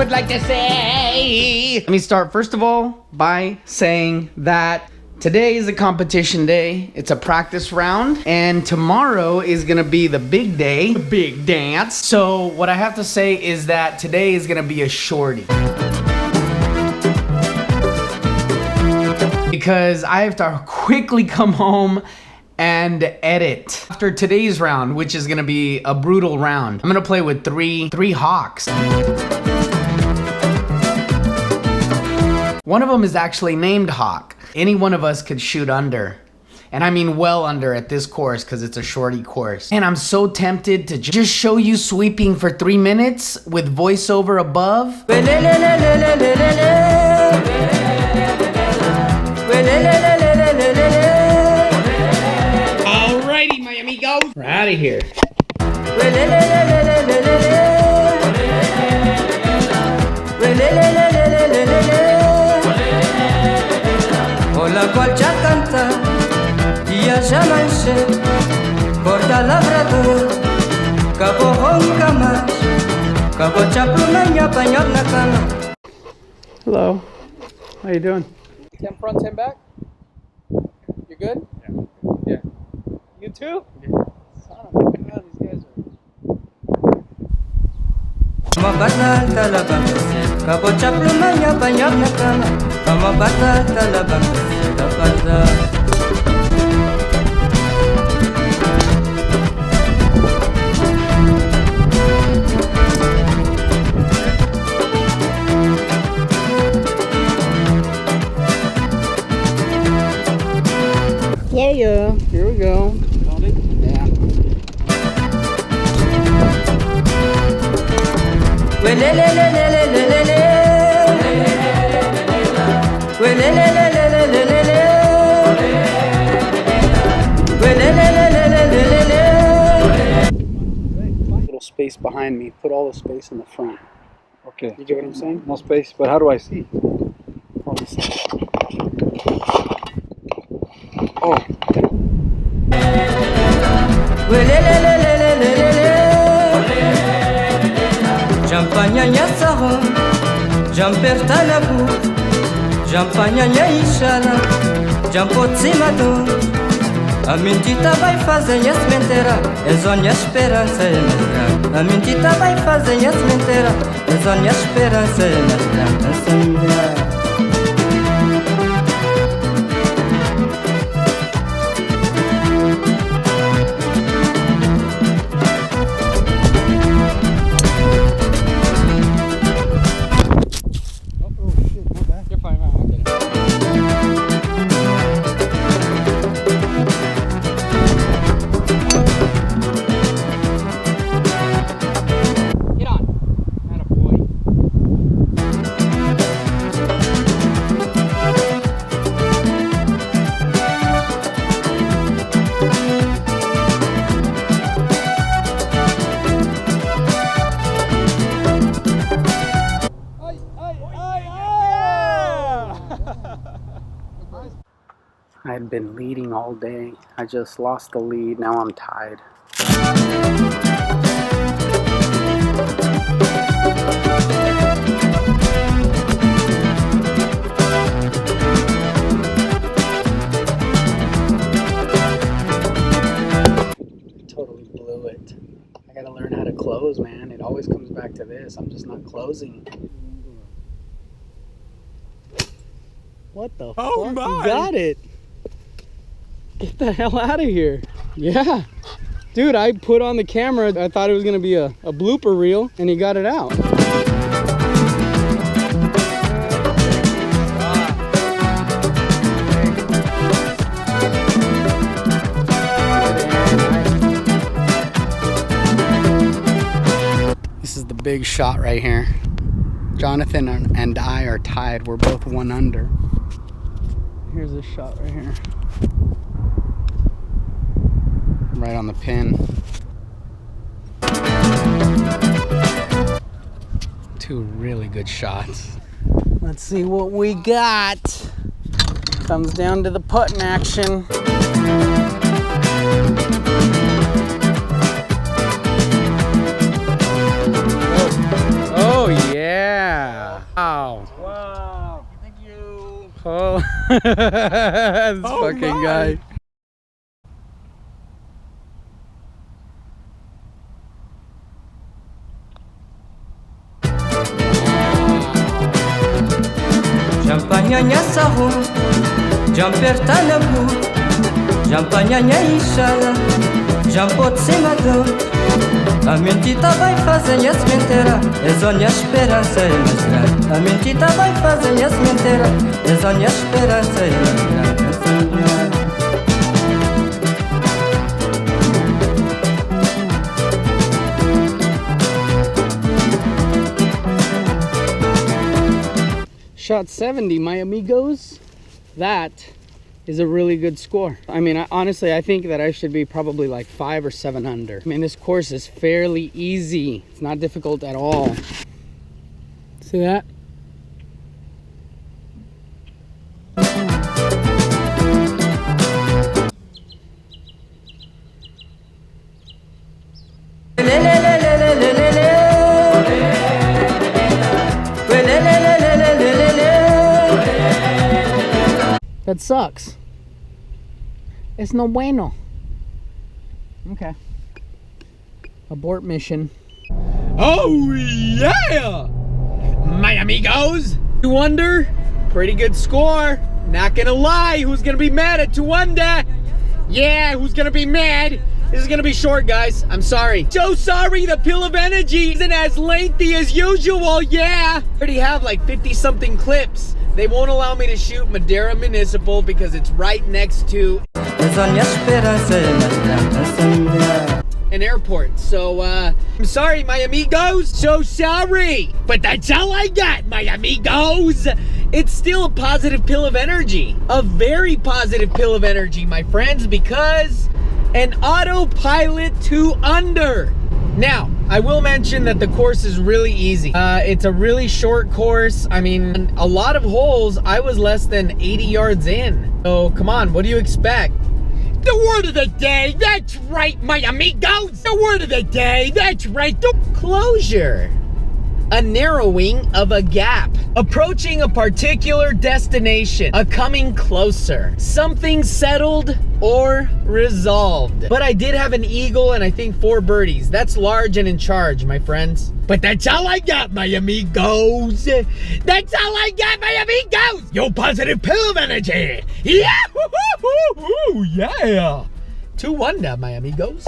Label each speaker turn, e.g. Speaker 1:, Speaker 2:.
Speaker 1: would like to say. Let me start first of all by saying that today is a competition day. It's a practice round. And tomorrow is gonna be the big day, the big dance. So what I have to say is that today is gonna be a shorty. Because I have to quickly come home and edit after today's round, which is gonna be a brutal round. I'm gonna play with three hawks. One of them is actually named Hawk. Any one of us could shoot under. And I mean well under at this course because it's a shorty course. And I'm so tempted to just show you sweeping for 3 minutes with voiceover above. Alrighty, my amigos. We're out of here.
Speaker 2: La cual ya canta y ya manche corta labrador cabo honka mas cabo chaplumanya pañot na cama.
Speaker 1: Hello. How you doing?
Speaker 3: 10 front, 10 back. You good? Yeah. You too? Yeah. Son of a God, these guys are.
Speaker 2: Mabatal talabang cabo chaplumanya pañot na cama. Mabatal talabang
Speaker 1: Yeah, here we go. Got it? Yeah. Little space behind me. Put all the space in the front.
Speaker 4: Okay.
Speaker 1: You get what I'm saying?
Speaker 4: No space, but how do I see? Oh.
Speaker 2: Champagne saron, jamperta na bu, champagne ishala, jampotzimado. A mentita vai fazer as mentira, é zona esperança é mestra. A mentita vai fazer as mentira, é zona esperança é mestra.
Speaker 1: I had been leading all day. I just lost the lead. Now I'm tied. Totally blew it. I gotta learn how to close, man. It always comes back to this. I'm just not closing. What the fuck? You got it. Get the hell out of here. Yeah. Dude, I put on the camera. I thought it was going to be a blooper reel, and he got it out. This is the big shot right here. Jonathan and I are tied. We're both 1 under. Here's this shot right here. Right on the pin. 2 really good shots. Let's see what we got. Comes down to the putting action. Oh yeah.
Speaker 3: This fucking guy.
Speaker 2: Jampanhanya sarro, jampertana bu, jampanhanya inxala, jampotsemadão. A mentita vai fazer as mentira, é zonha esperança é mais grande. A mentita vai fazer as mentira, é zonha esperança é mais grande.
Speaker 1: Shot 70, my amigos. That is a really good score. I mean, honestly, I think that I should be probably like 5 or 7 under. I mean, this course is fairly easy. It's not difficult at all. See that? That sucks. It's no bueno. Okay. Abort mission. Oh yeah! My amigos! 2 under. Pretty good score. Not gonna lie, who's gonna be mad at 2 under? Yeah, who's gonna be mad? This is gonna be short, guys. I'm sorry. So sorry, the pill of energy isn't as lengthy as usual, yeah! I already have like 50 something clips. They won't allow me to shoot Madeira Municipal because it's right next to an airport. So, I'm sorry, my amigos. So sorry. But that's all I got, my amigos. It's still a positive pill of energy. A very positive pill of energy, my friends, because an autopilot 2 under. Now, I will mention that the course is really easy. It's a really short course. I mean, a lot of holes, I was less than 80 yards in. So, come on, what do you expect? The word of the day, that's right, my amigos. The word of the day, that's right. The closure. A narrowing of a gap. Approaching a particular destination. A coming closer. Something settled or resolved. But I did have an eagle and I think 4 birdies. That's large and in charge, my friends. But that's all I got, my amigos. That's all I got, my amigos. Yo, positive pill of energy. Yeah, yeah. 2 under, my amigos.